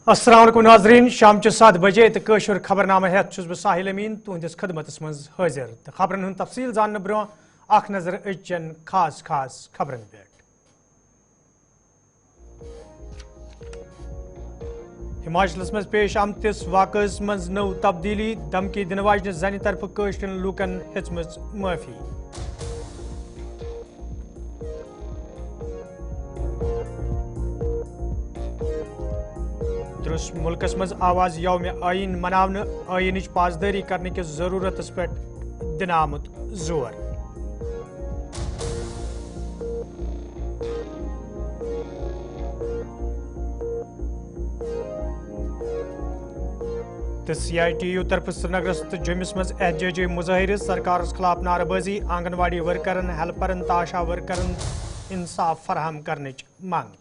अस्सलाम वालेकुम नाज़रीन शाम 7 बजे तो कशुर खबरनामा हेत छुस बह साहिल अमीन तुहंदिस खदमतस मज हाजिर तो खबरन हुंद तफसील जानने ब्रो अख नजर अचन खास खबरन पे। हिमाचलस मज पेश आमतिस वाकस मज नव तब्दीली धमकी दिन वाजन जन तरफ कशरन लूकन हेचमज माफी। दुरुस मुल्कस मज आवाज यौम आइन मनावने आइनिच पासदारी करने की जरूरत पे दिन आमुत जोर। तो CITU तरफ श्रीनगरस तो जम्मूस मज एहतजाजी मुजाहिर सरकार खिलाफ नारेबाजी आंगनवाड़ी वर्करन हेल्परन तो आशा वर्करन इंसाफ फराहम करने मांग।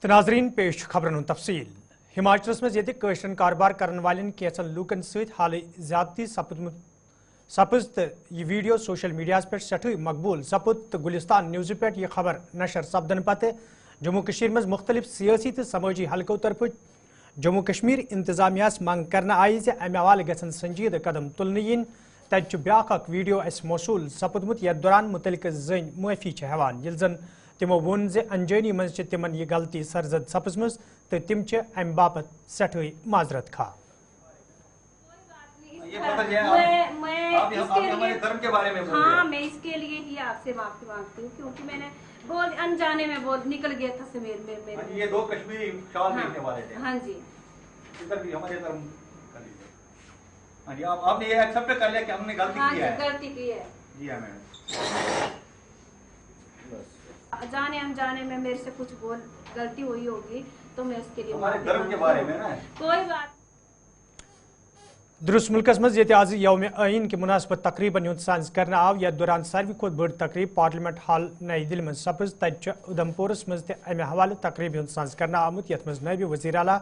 तो नाजरीन पेश खबरन तफसील। हिमाचलस मज ये कशरन कारोबार करने वाले कैंसन लूकन सहित हाल ज्यादती सपज तो यह वीडियो सोशल मीडिया पे सठु मकबूल सपुद तो गुलिस्तान न्यूज़ पे यह खबर नशर सपदन पते जम्मू कश्मीर मज मुख्तलिफ सियासी तो समाजी हलकों तरफ जम्मू कश्मीर इंतजामिया मंग करना आई जे अमे हवाले गसन संजीद कदम तुलने इन तत ब्याख वीडियो अस मौसूल सपुदमुत यथ दौरान मुतलिक जन माफी हेवान यिल जन तिमो वोन जे अनजानी मज तिमन यह गलती सरजद सपजम तो तिम अमे बापत सठु माजरत खा। हाँ, मैं इसके लिए ही आपसे माफी मांगती हूँ क्योंकि मैंने बहुत अनजाने में बहुत निकल गया था से मेरे ये दो कश्मीरी शाल पहनने वाले थे। हाँ जी, इधर भी हमारे तरफ कर लीजिए। हाँ जी, आपने ये एक्सेप्ट कर लिया कि हमने गलती की है। गलती की है जी हाँ मैडम। जाने अनजाने में मेरे से कुछ गलती हुई होगी तो मैं उसके लिए हमारे धर्म के बारे में ना कोई बात। दुरुस मुल्कस मज ये आज यौम आइन के मुनासबत तकरीबन युद सांस करने आव यथ दौरान सारवी खुद बड़ तकरीब पार्लियामेंट हॉल नई दिल्ली मज सपज तत उधमपुरस मज अमे हवाले तकरीब युद सांस करने आमुत यथ मज नायब वज़ीर आला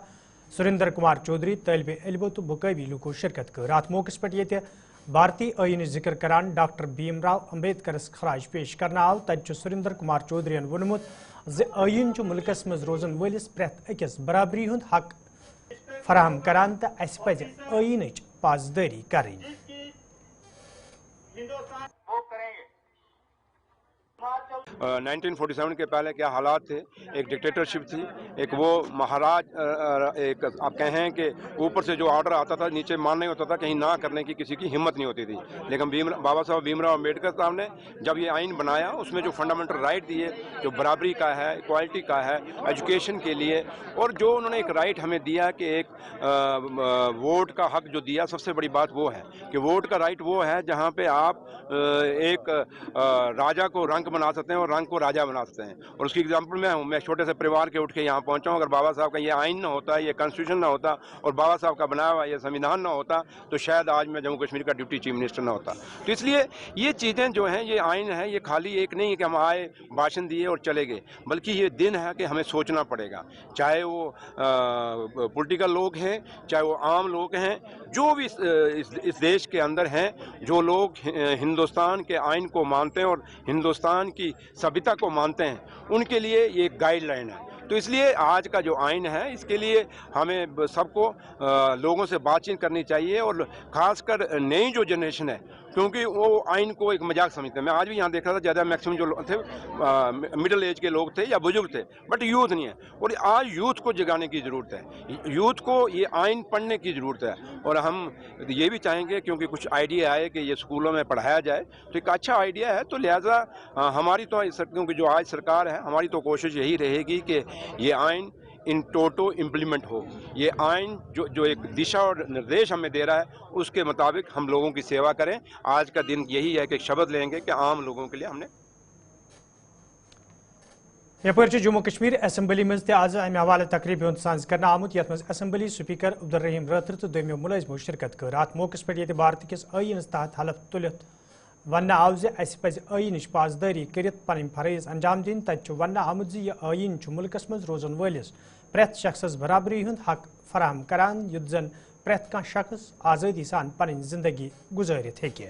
सुरेंद्र कुमार चौधरी तलब इल्मो तो बुकवी लुको शिरकत कर। अत मौके पे ये भारतीय आइन जिक्र करान डॉक्टर भीमराव अम्बेडकरस खराज पेश करना आव तत सुरेंद्र कुमार चौधरी वोनमुत जे आइन मुल्कस मज रोजन वलिस प्रेथ अकिस बराबरी हुंद हक फराहम करान तो अस पज आइनच पासदारी करें। 1947 के पहले क्या हालात थे, एक डिक्टेटरशिप थी, एक वो महाराज एक आप कहें कि ऊपर से जो ऑर्डर आता था नीचे मान नहीं होता था, कहीं ना करने की किसी की हिम्मत नहीं होती थी। लेकिन बाबा साहब भीमराव अम्बेडकर साहब ने जब ये आइन बनाया उसमें जो फंडामेंटल राइट दिए, जो बराबरी का है, इक्वालिटी का है, एजुकेशन के लिए, और जो उन्होंने एक राइट हमें दिया कि एक वोट का हक जो दिया, सबसे बड़ी बात वो है कि वोट का राइट वो है जहाँ पे आप एक राजा को रंक बना सकते हैं और रंग को राजा बना सकते हैं। और उसकी एग्जांपल मैं हूँ, मैं छोटे से परिवार के उठ के यहाँ पहुँचा हूँ। अगर बाबा साहब का ये आइन ना होता, ये कॉन्स्टिट्यूशन ना होता और बाबा साहब का बनाया हुआ ये संविधान ना होता तो शायद आज मैं जम्मू कश्मीर का डिप्टी चीफ मिनिस्टर ना होता। तो इसलिए ये चीज़ें जो हैं, ये आइन है, ये खाली एक नहीं है कि हम आए भाषण दिए और चले गए, बल्कि ये दिन है कि हमें सोचना पड़ेगा, चाहे वो पॉलिटिकल लोग हैं, चाहे वो आम लोग हैं, जो भी इस देश के अंदर हैं, जो लोग हिंदुस्तान के आइन को मानते हैं और हिंदुस्तान की सभ्यता को मानते हैं, उनके लिए ये एक गाइडलाइन है। तो इसलिए आज का जो आइन है, इसके लिए हमें सबको लोगों से बातचीत करनी चाहिए और ख़ासकर नई जो जनरेशन है, क्योंकि वो आइन को एक मजाक समझते हैं। मैं आज भी यहाँ देख रहा था, ज़्यादा मैक्सिमम जो थे मिडिल एज के लोग थे या बुजुर्ग थे, बट यूथ नहीं है। और आज यूथ को जगाने की ज़रूरत है, यूथ को ये आइन पढ़ने की ज़रूरत है। और हम ये भी चाहेंगे, क्योंकि कुछ आइडिया आए कि ये स्कूलों में पढ़ाया जाए, तो एक अच्छा आइडिया है। तो लिहाजा हमारी तो क्योंकि जो आज सरकार है, हमारी तो कोशिश यही रहेगी कि ये आइन इन टोटो इम्प्लीमेंट हो। ये आइन जो एक दिशा और निर्देश हमें दे रहा है, उसके मुताबिक हम लोगों की सेवा करें। आज का दिन यही है कि शपथ लेंगे कि आम लोगों के लिए हमने यपर जम्मू कश्मीर असम्बली मज आज अमे हवाले तकरीब हुंद सांस करना आमुत यथ मज असम्बली स्पीकर अब्दुल रहीम रतर तो दोमियो मुलाजिमो शिरकत कर। अत मौके पे ये भारत किस आइनस तहत हलफ तुलित वन आव जे अस पज आइनच पासदारी करित पन फरज अंजाम दिन तत वन आमुत जे यह आइन मुल्कस मज रोजन वलिस प्रेथ शख्सस बराबरी हुंद हक फराहम करान युद्ध जन प्रेथ कह शख्स आज़ादी सान पन जिंदगी गुजारित हेके।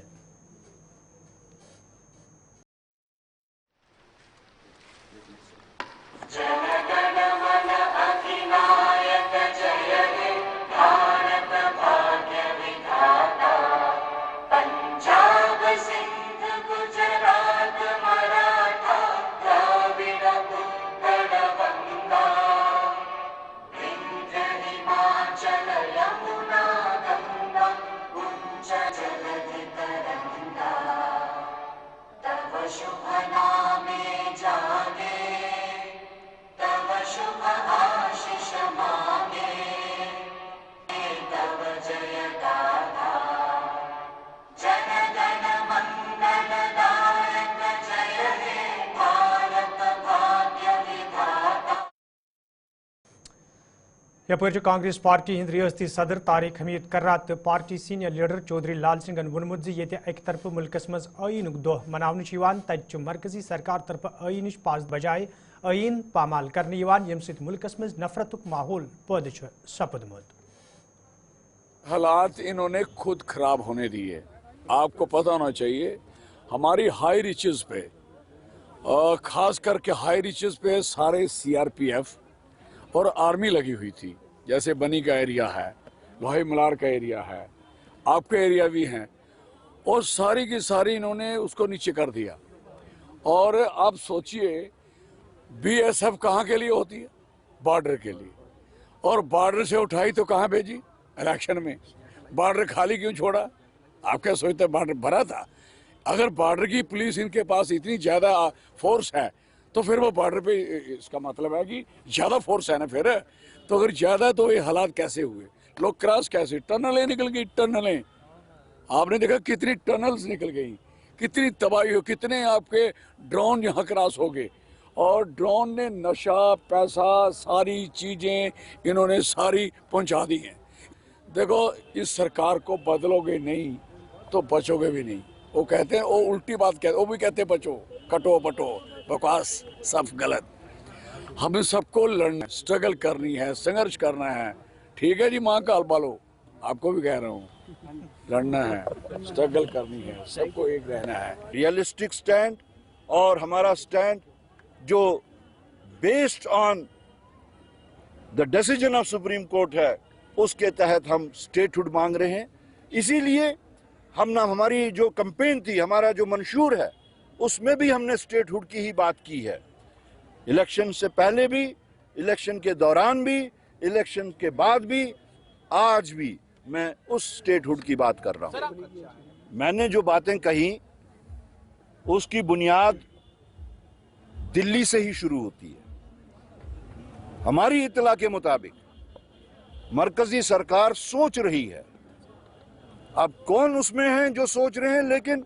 यपर कांग्रेस पार्टी हंद रियासती सदर तारिक हमीद कर्रा तो party senior leader Chaudhary Lal सिंहन वोनमुत एक तरफ मुल्कस मज आईनुक दोह मनावन तत मरकजी सरकार तरफ आईन पास बजाय आईन पामाल करने यम सत मुल्कस मज नफरतुक माहौल पैदा सपदमुत। हालात इन्होंने खुद खराब होने दिए। आपको पता होना चाहिए हमारी हाई रिचेस पे खास करके हाई रिचेस पे सारे सीआरपीएफ और आर्मी लगी हुई थी। जैसे बनी का एरिया है, लोहे मलार का एरिया है, आपका एरिया भी है, और सारी की सारी इन्होंने उसको नीचे कर दिया। और आप सोचिए बीएसएफ कहाँ के लिए होती है? बॉर्डर के लिए। और बॉर्डर से उठाई तो कहाँ भेजी? इलेक्शन में। बॉर्डर खाली क्यों छोड़ा? आप क्या सोचते बॉर्डर भरा था? अगर बॉर्डर की पुलिस इनके पास इतनी ज्यादा फोर्स है तो फिर वो बॉर्डर पे, इसका मतलब है कि ज्यादा फोर्स है ना। फिर तो अगर ज्यादा तो ये हालात कैसे हुए? लोग क्रॉस कैसे? टनलें निकल गई, टनलें। आपने देखा कितनी टनल्स निकल गई, कितनी तबाही हो, कितने आपके ड्रोन यहाँ क्रॉस हो गए। और ड्रोन ने नशा, पैसा, सारी चीजें इन्होंने सारी पहुंचा दी हैं। देखो, इस सरकार को बदलोगे नहीं तो बचोगे भी नहीं। वो कहते हैं, वो उल्टी बात कहते, वो भी कहते हैं बचो, कटो बटो, बकवास, सब गलत। हमें सबको लड़ना, स्ट्रगल करनी है, संघर्ष करना है। ठीक है जी, माँ का बालो, आपको भी कह रहा हूँ, लड़ना है, स्ट्रगल करनी है, सबको एक रहना है। रियलिस्टिक स्टैंड और हमारा स्टैंड जो based on the decision of supreme court है, उसके तहत हम स्टेटहुड मांग रहे हैं। इसीलिए हमारी जो कैंपेन थी, हमारा जो मंशूर है, उसमें भी हमने स्टेटहुड की ही बात की है। इलेक्शन से पहले भी, इलेक्शन के दौरान भी, इलेक्शन के बाद भी, आज भी मैं उस स्टेटहुड की बात कर रहा हूं। मैंने जो बातें कही उसकी बुनियाद दिल्ली से ही शुरू होती है। हमारी इत्तला के मुताबिक मरकजी सरकार सोच रही है, अब कौन उसमें है जो सोच रहे हैं, लेकिन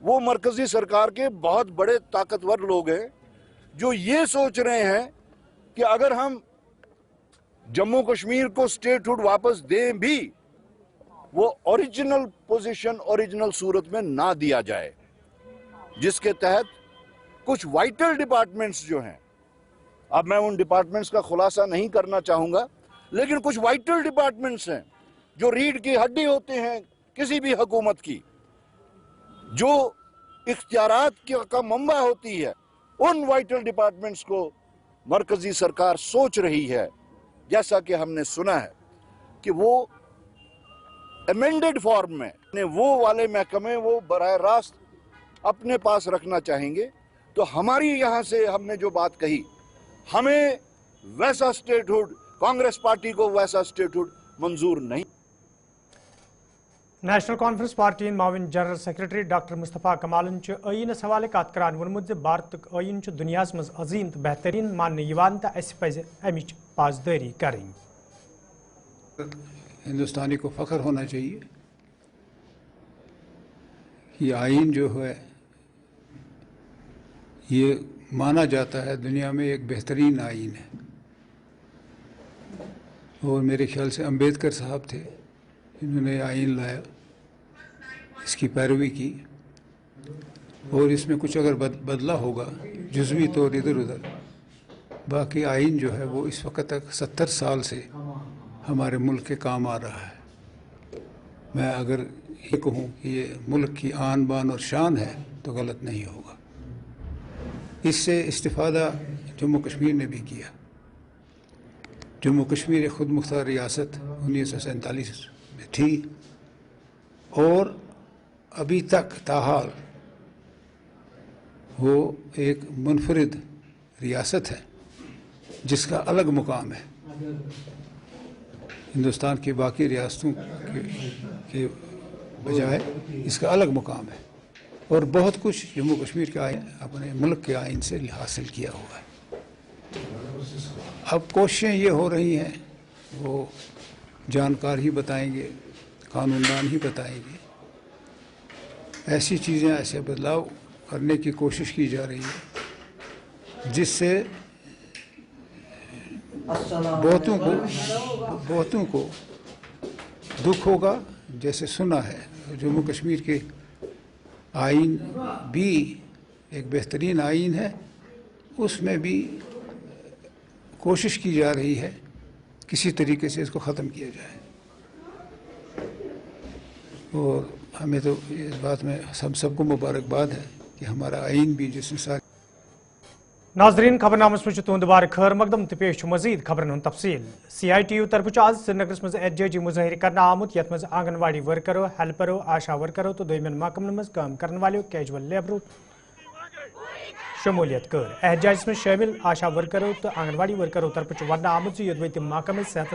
वो मरकजी सरकार के बहुत बड़े ताकतवर लोग हैं जो ये सोच रहे हैं कि अगर हम जम्मू कश्मीर को स्टेटहुड वापस दें भी, वो ओरिजिनल पोजीशन, ओरिजिनल सूरत में ना दिया जाए, जिसके तहत कुछ वाइटल डिपार्टमेंट्स जो हैं, अब मैं उन डिपार्टमेंट्स का खुलासा नहीं करना चाहूंगा, लेकिन कुछ वाइटल डिपार्टमेंट्स हैं जो रीढ़ की हड्डी होते हैं किसी भी हुकूमत की, जो इख्तियारात का मंबा होती है, उन वाइटल डिपार्टमेंट्स को मरकजी सरकार सोच रही है, जैसा कि हमने सुना है, कि वो अमेंडेड फॉर्म में वो वाले महकमे वो बराह रास्त अपने पास रखना चाहेंगे। तो हमारी यहाँ से हमने जो बात कही, हमें वैसा स्टेटहुड, कांग्रेस पार्टी को वैसा स्टेटहुड मंजूर नहीं। नेशनल कॉन्फ्रेंस पार्टी माविन जनरल सेक्रेटरी डॉक्टर मुस्तफा कमालन आईनस हवाले कत करान वोनमुत भारत आईन दुनिया मज अजीम तो बेहतरीन मानने पज अमिच पासदारी करें। हिंदुस्तानी को फ़ख्र होना चाहिए कि आईन जो है ये माना जाता है दुनिया में एक बेहतरीन आईन है। और मेरे ख्याल से अम्बेडकर साहब थे, इन्होंने आईन लाया, इसकी पैरवी की, और इसमें कुछ अगर बदला होगा जुज़वी तौर इधर उधर, बाकी आईन जो है वो इस वक्त तक 70 साल से हमारे मुल्क के काम आ रहा है। मैं अगर ये कहूँ कि ये मुल्क की आन बान और शान है तो गलत नहीं होगा। इससे इस्तिफ़ादा जम्मू कश्मीर ने भी किया। जम्मू कश्मीर एक खुद मुख्तार रियासत 1947 में थी और अभी तक ताहाल वो एक मुनफरिद रियासत है जिसका अलग मुकाम है हिंदुस्तान की बाकी रियासतों के बजाय। इसका अलग मुकाम है और बहुत कुछ जम्मू कश्मीर के आइन, अपने मुल्क के आइन से हासिल किया हुआ है। अब कोशिशें ये हो रही हैं, वो जानकार ही बताएंगे, कानूनदान ही बताएंगे, ऐसी चीज़ें, ऐसे बदलाव करने की कोशिश की जा रही है जिससे बहुतों को दुख होगा। जैसे सुना है जम्मू कश्मीर के आइन भी एक बेहतरीन आइन है, उसमें भी कोशिश की जा रही है किसी तरीके से इसको ख़त्म किया जाए, और हमें तो इस बात में हम सबको मुबारकबाद है कि हमारा आइन भी जिसने सारी नाजरीन खबरनामस में तुंद बार खैर मकदम तो पेश मजीद खबरन तफसील। CITU तरफ आज श्रीनगर मज एहतजाजी मुजाहिर करना आमुत यथ मज आंगनवाड़ी वर्करो, हेल्परो, आशा वर्करो तो दोयमन महकमन मज काम करने वालों कैजुअल लेबरो शमूलियत कर। एहतजाज में शामिल आशा वर्करो तो आंगनवाड़ी वर्करो तरफ वरना आमुत यदि महकम सेहत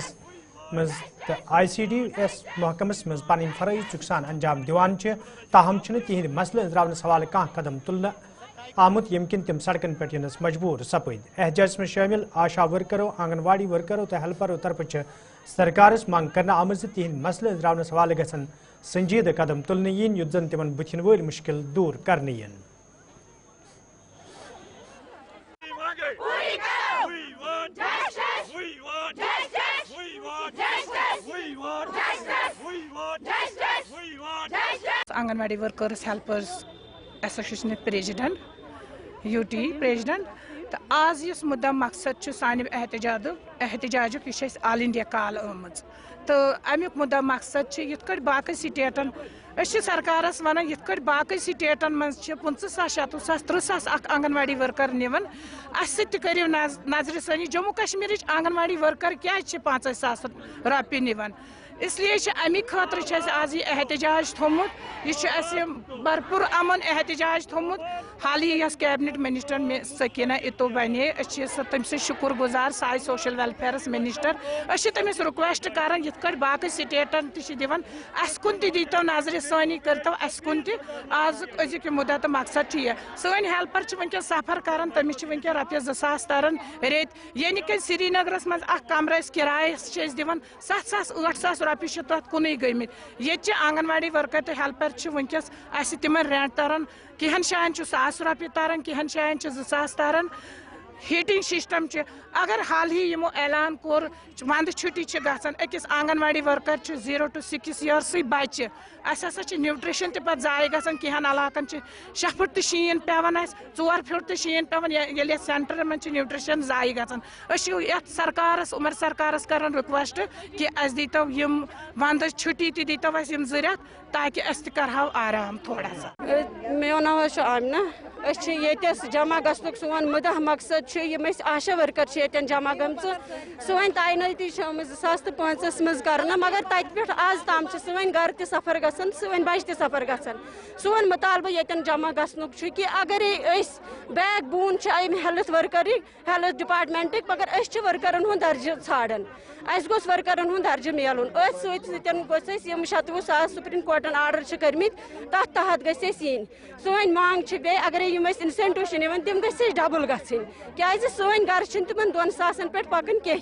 मज ICDS महकमस मज पन फरज चुकसान अंजाम दिवान ताहम तिहद मसल अंजरावन सवाल कह कदम तुलना आमुत यमकिन तिम सड़कन पे यनस मजबूर सपद। एहतजाज में शामिल आशा वर्करो, आंगनवाड़ी वर्करो तो हेल्परो तरफ सरकारस मांग करना आमद तिहद मसल अंजरावन सवाल गसन संजीद कदम तुलने यन युद्ध जन तिमन बुथिन वल मुश्किल दूर करने यन। Anganwadi workers helpers association president UT president तो आज इस मुद्दा मकसद सान एहतजाज यह ऑल इंडिया कॉल आमज तो अमुक मुद्दा मकसद यथ बाकी स्टेटन सरकारस वन यथ बाकी स्टेटन मज 50,000 60,000 30,000 आंगनवाड़ी वर्कर निवन अस करो नजर सनी जम्मू कश्मीर आंगनवाड़ी वर्कर क्या 50,000 रपये निवन इसलिए अमी खतर आज यह एहतजाज थोमुत यह भरपूर अमन एहतजाज थोमुत हाल ही कैबिनेट मिनिस्टर में सकीना इतो बने तम से शुक्र गुजार साय सोशल वेलफेयरस मिनिस्टर तमिस रिक्वेस्ट कर यथ बाकी स्टेटन दिवन अस कुन दीतो नजर सानी करतो अस कुन आज अजुक मुद्दा तो मकसद यह सन हेल्पर वनकस सफर कर तमिस वनकन रपस 2,000 तरन रेत यानी कि श्रीनगरस मज कमरस किरायस दिवन 7,000 8,000 रपये तथ कुन गमित ये आंगनवाड़ी वर्कर तो हेल्पर वनकस तिम रेंट तरन कहन जायन 1,000 रपये तरन कहन जायन 2,000 तरन। हीटिंग सिस्टम अगर हाल ही यमो ऐलान कोर वंद छुट्टी गसन अकिस आंगनवाड़ी वर्कर 0 to 6 years बच्चे अस न्यूट्रिशन पे जाय गसन कहन इलाकन 6 फुट तो शीन पेवन 4 फुट तो शीन पेवन ये सेंटर में न्यूट्रिशन जाय गसन सरकारस उमर सरकारस कर रिक्वेस्ट कि अस दीतो यम वंद छुट्टी दीतो अस 2 रेत ताकि अस करहो आराम थोड़ा सा। मे नाम आमिना जमा गसनुक सोन मुद्दा मकसद यम आशा वर्कर जमा गम सोन तैनाती 2005 मज कर मगर तत पे आज ताम सोन घर त सफर गसन सोन बच त सफर गसन सोन मुतालबा ये जमा गसनुक कि अगर back bone health worker health department मगर वर्करन हूं दर्ज ाड़न अस गोस वर्करन हूं दर्ज मिलून सम 27,000 सुप्रीम कोर्टन आर्डर करमित तथ तहत गन सोन मांग बे अगर इंसेंटिव तम डबल गन क्या सोन घर तिम 2,000 पे पकन कह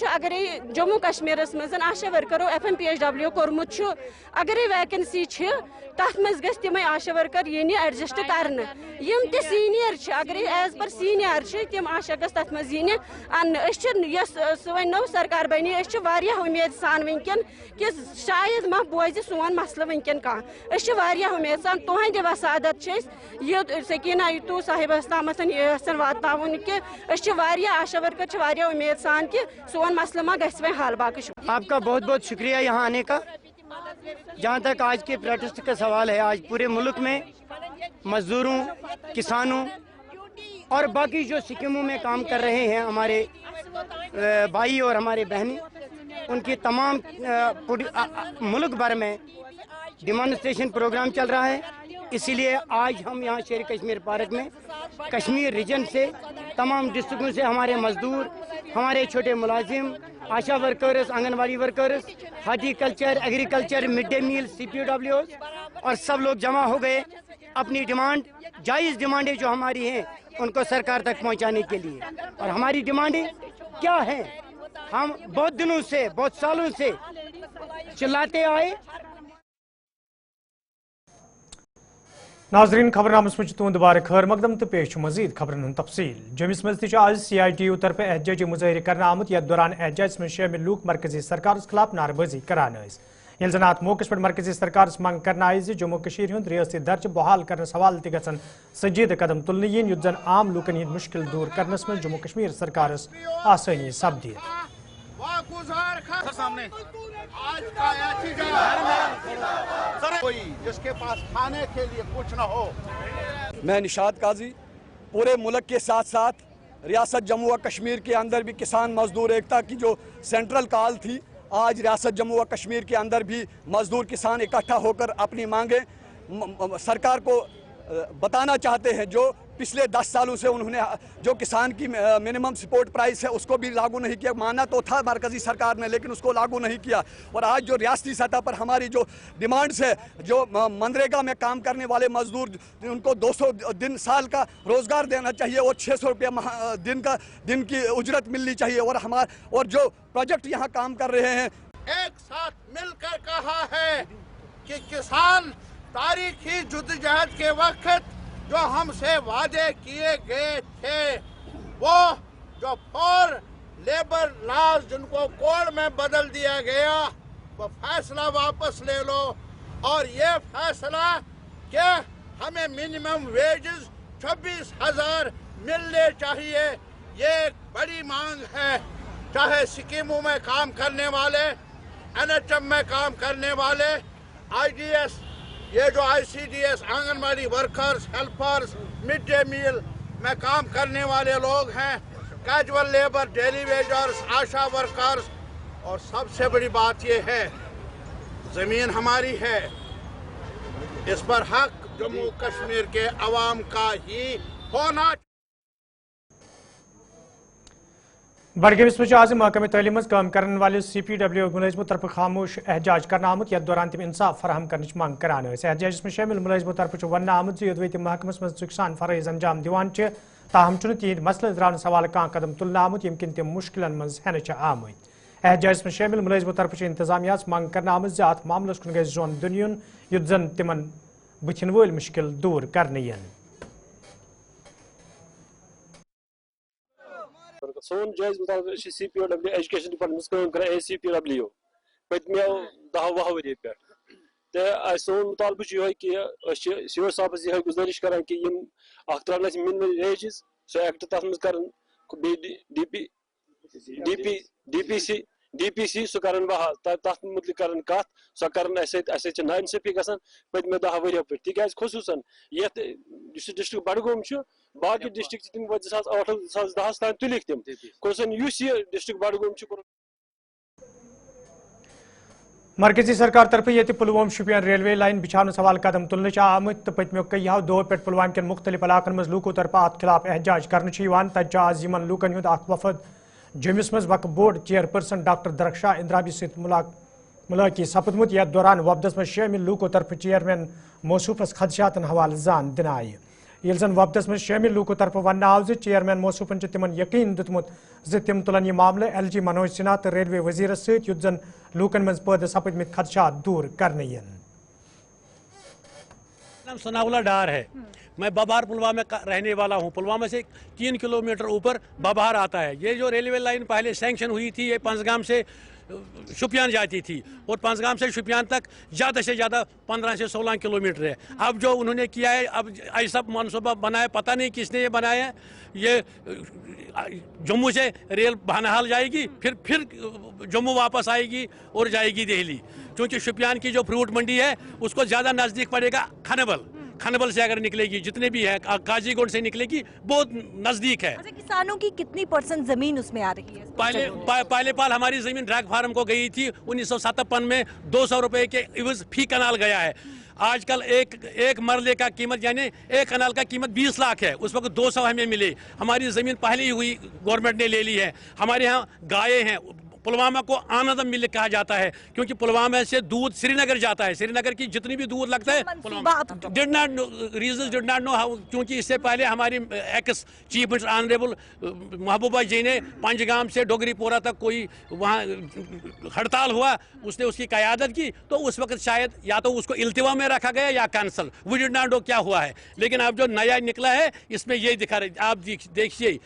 अगर जम्मू कश्मीर मज आशा वर्करो FMPHW कोर्मुत अगर वैकेंसी तथ मज गम आशा वर्कर यन एडजस्ट करने यम त सीनियर अगर एज पर सीनियर तम आशा गस तथ मज यन वन नव सरकार बनी उम्मीद सान वनकन कि शायद मा बोझ सोन मसल वनकन कह उम्मीद सान तुहद वसादत सकीना यू साहिबस ताम वातावन कि आशा वर्कर उम्मीद सान कि सोन मसल मा गस वह हाल बाकी। आपका बहुत बहुत शुक्रिया यहाँ आने का। जहाँ तक आज के प्रोटेस्ट का सवाल है, आज पूरे मुल्क में मजदूरों, किसानों और बाकी जो स्कीमों में काम कर रहे हैं हमारे भाई और हमारे बहनें, उनकी तमाम मुल्क भर में डिमॉन्स्ट्रेशन प्रोग्राम चल रहा है। इसीलिए आज हम यहाँ शेर कश्मीर पार्क में कश्मीर रीजन से तमाम डिस्ट्रिक्टों से हमारे मजदूर, हमारे छोटे मुलाजिम, ASHA workers, anganwadi workers, horticulture, agriculture, mid day meal, CPWs और सब लोग जमा हो गए अपनी डिमांड, जायज़ डिमांडें जो हमारी हैं उनको सरकार तक पहुंचाने के लिए। और हमारी डिमांडें क्या हैं? हम बहुत दिनों से, बहुत सालों से चिल्लाते आए। नाजरीन खबरनामस में तुंद बार खैर मकदम तो पेश मजीद खबरन हूं तफसील जमिस मज आज CITU तरफ एहतजाजी मुजाहरे करना आमुत यथ दौरान एहतजाज में शामिल लूक मरकजी सरकार खिलाफ नारेबाजी करान ये जन अत मौके पर मरकजी सरकार मंग करना जम्मू कशीर हुंद रियासती दर्ज बहाल करने हवाले ते गसन संजीद कदम तुलने यीन युत जन आम लूकन हिंद मुश्किल दूर करनस में जम्मू कश्मीर सरकार आसानी सपदी जिसके पास खाने के लिए कुछ न हो। मैं निशात काजी पूरे मुल्क के साथ साथ रियासत जम्मू व कश्मीर के अंदर भी किसान मजदूर एकता की जो सेंट्रल कॉल थी, आज रियासत जम्मू व कश्मीर के अंदर भी मजदूर किसान इकट्ठा होकर अपनी मांगे सरकार को बताना चाहते हैं। जो पिछले 10 सालों से उन्होंने जो किसान की मिनिमम सपोर्ट प्राइस है उसको भी लागू नहीं किया, माना तो था मरकजी सरकार ने लेकिन उसको लागू नहीं किया। और आज जो रियासती सतह पर हमारी जो डिमांड्स है, जो मनरेगा में काम करने वाले मजदूर उनको 200 दिन साल का रोजगार देना चाहिए और 600 रुपये दिन की उजरत मिलनी चाहिए। और जो प्रोजेक्ट यहाँ काम कर रहे हैं एक साथ मिलकर कहा है कि किसान तारीखी जुद्दोजहद के वक्त जो हमसे वादे किए गए थे, वो जो 4 लेबर लॉज जिनको कोड में बदल दिया गया, वो फैसला वापस ले लो। और ये फैसला कि हमें मिनिमम वेजेस 26,000 मिलने चाहिए, ये एक बड़ी मांग है। चाहे स्कीमों में काम करने वाले, NHM में काम करने वाले, IDS, ये जो ICDS, anganwadi workers, helpers, mid day meal में काम करने वाले लोग हैं, casual labour, daily wagers, ASHA workers, और सबसे बड़ी बात ये है ज़मीन हमारी है, इस पर हक जम्मू कश्मीर के अवाम का ही होना। बडगमिस में आज महकमे तलीम काम करने वाले CPW मुलाजिमों तरफ खामोश एहतजाज करना आमुत यथ दौरान तम इंसाफ फराहम करने मांग करान। एहतजाज में शामिल मुलाजिमों तरफ वन आमुत योदवे तम महकमस मज नुकसान फरज अंजाम दिवान ताहम तिहद मसल द्रान हवाले कह कदम तुलना आमुत यम किन तम मुश्किल मज हेन आमुत। एहतजाज में शामिल मुलाजिमों तरफ इंतजामिया मंग करना आमुत ज अत मामलस कुन गई जोन दुन युत जन तिमन बुथिन वल मुश्किल दूर करने सोन जायज मुताबिक CPW एजुकेशन डिपार्टमेंट काम कर ACPW पतमो 10-12 वरी पे तो सोन मुताबिक कि सीओ साहब यह गुजारिश करान कि यम अख्तर मिनिमम वेजेस सो एक्ट तथ मज कर DPC सो कर तथ मुतल कर कत सो कर नाइंसाफी गसान पतमो 10 वरियो पे तिकाज खसूसन ये डिस्ट्रिक्ट बडगोम बाकी डिस्ट्रिक्ट तम 2008 2010 तान तुलिक तम कोसन युस ये डिस्ट्रिक्ट बडगोम मरकजी सरकार तरफ ये पुलवाम शुपियान रेलवे लाइन बिछाने हवाले कदम तुलने आमुत तो पतमो कई दौर पे पुलवाम के मुख्तलिफ इलाकन मज लूकों तरफ अत खिलाफ एहतजाज कर तज आज यमन लूकन हुंद अख वफद जमिस मज वक्फ बोर्ड चेयरपर्सन डॉक्टर दरख्शाह इंद्राबी सत मुलाकी सपदमुत यथ दौरान वफदस में शामिल लूकों तरफ चेयरमैन मौसूफस खदशातन हवाले जान दिन आय। ये जन वफदस में शामिल लूकों तरफ वन आव चेयरमैन मौसूफन तिमन यकीन दुतमुत तिम तुलन यह मामले LG मनोज सिन्हा तो रेलवे वजीरस सत युत जन लूकन मज पैदा सपदमित खदशात दूर करने। सनाउल्ला डार है, मैं बबहार पुलवामा का रहने वाला हूँ। पुलवामा से 3 किलोमीटर ऊपर बबहार आता है। ये जो रेलवे लाइन पहले सैंक्शन हुई थी, ये पंजगाम से शुपियान जाती थी और पंजगाम से शुपियान तक ज़्यादा से ज़्यादा 15 से 16 किलोमीटर है। अब जो उन्होंने किया है, अब ऐसा मनसूबा बनाया, पता नहीं किसने ये बनाया है। ये जम्मू से रेल बहरहाल जाएगी, फिर जम्मू वापस आएगी और जाएगी दिल्ली, क्योंकि शुपियान की जो फ्रूट मंडी है उसको ज़्यादा नज़दीक पड़ेगा खनबल से अगर निकलेगी, जितने भी है काजीगुंड से निकलेगी, बहुत नजदीक है। अच्छा, किसानों की कितनी % जमीन उसमें आ रही है? पहले पाल हमारी जमीन ड्रैग फार्म को गई थी 1957 में 200 रुपए के इवज फी कनाल गया है। आजकल एक मरले का कीमत यानी एक कनाल का कीमत 20 लाख है, उस वक्त 200 हमें मिले। हमारी जमीन पहले ही हुई, गवर्नमेंट ने ले ली है। हमारे यहाँ गायें हैं, पुलवामा को आनंद मिल कहा जाता है, क्योंकि पुलवामा से दूध श्रीनगर जाता है, श्रीनगर की जितनी भी दूध लगता है डिड नॉट नो हाउ, क्योंकि इससे पहले हमारी एक्स चीफ मिनिस्टर ऑनरेबल महबूबा जी ने पंजगाम से डोगरीपोरा तक कोई वहाँ हड़ताल हुआ, उसने उसकी क़यादत की, तो उस वक्त शायद या तो उसको इल्तिवा में रखा गया या cancel, we did not know क्या हुआ है। लेकिन अब जो नया निकला है इसमें यही दिखा रहे, आप देखिए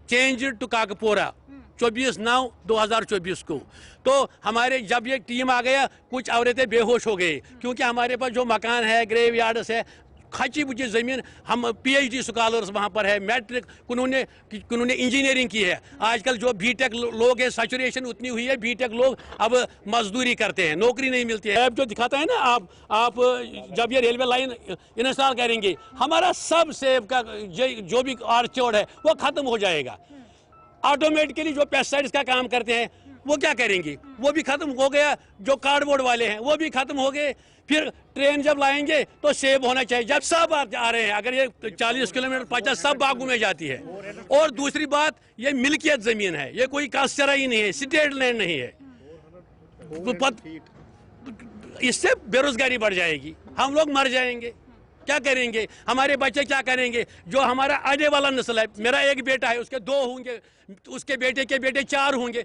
चेंज टू कागपोरा 24/9/2024 को। तो हमारे जब ये टीम आ गया कुछ औरतें बेहोश हो गई, क्योंकि हमारे पास जो मकान है, ग्रेव यार्ड्स है, खची बुची ज़मीन, हम PhD स्कॉलर्स वहाँ पर है, मैट्रिक उन्होंने इंजीनियरिंग की है। आजकल जो बीटेक लोग हैं, सैचुरेशन उतनी हुई है, बीटेक लोग अब मजदूरी करते हैं, नौकरी नहीं मिलती है। ऐप जो दिखाता है ना, आप जब ये रेलवे लाइन इंस्टॉल करेंगे, हमारा सब सेब का जो भी ऑर्चर्ड है वो ख़त्म हो जाएगा। ऑटोमेटिकली जो पेस्टिसाइड्स का काम करते हैं वो क्या करेंगे, वो भी खत्म हो गया। जो कार्डबोर्ड वाले हैं वो भी खत्म हो गए। फिर ट्रेन जब लाएंगे तो सेब होना चाहिए, जब सब आ रहे हैं, अगर ये 40 किलोमीटर 50 सब बागों में जाती है। और दूसरी बात, ये मिल्कियत जमीन है, ये कोई कास्चरा ही नहीं है, स्टेट लैंड नहीं है। इससे बेरोजगारी बढ़ जाएगी, हम लोग मर जाएंगे, क्या करेंगे, हमारे बच्चे क्या करेंगे। जो हमारा आने वाला नस्ल है, मेरा एक बेटा है, उसके 2 होंगे, उसके बेटे के बेटे 4 होंगे।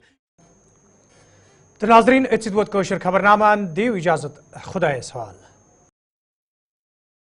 तो नाज़रीन, खबरनामा दीव इजाज़त, खुदा सवाल।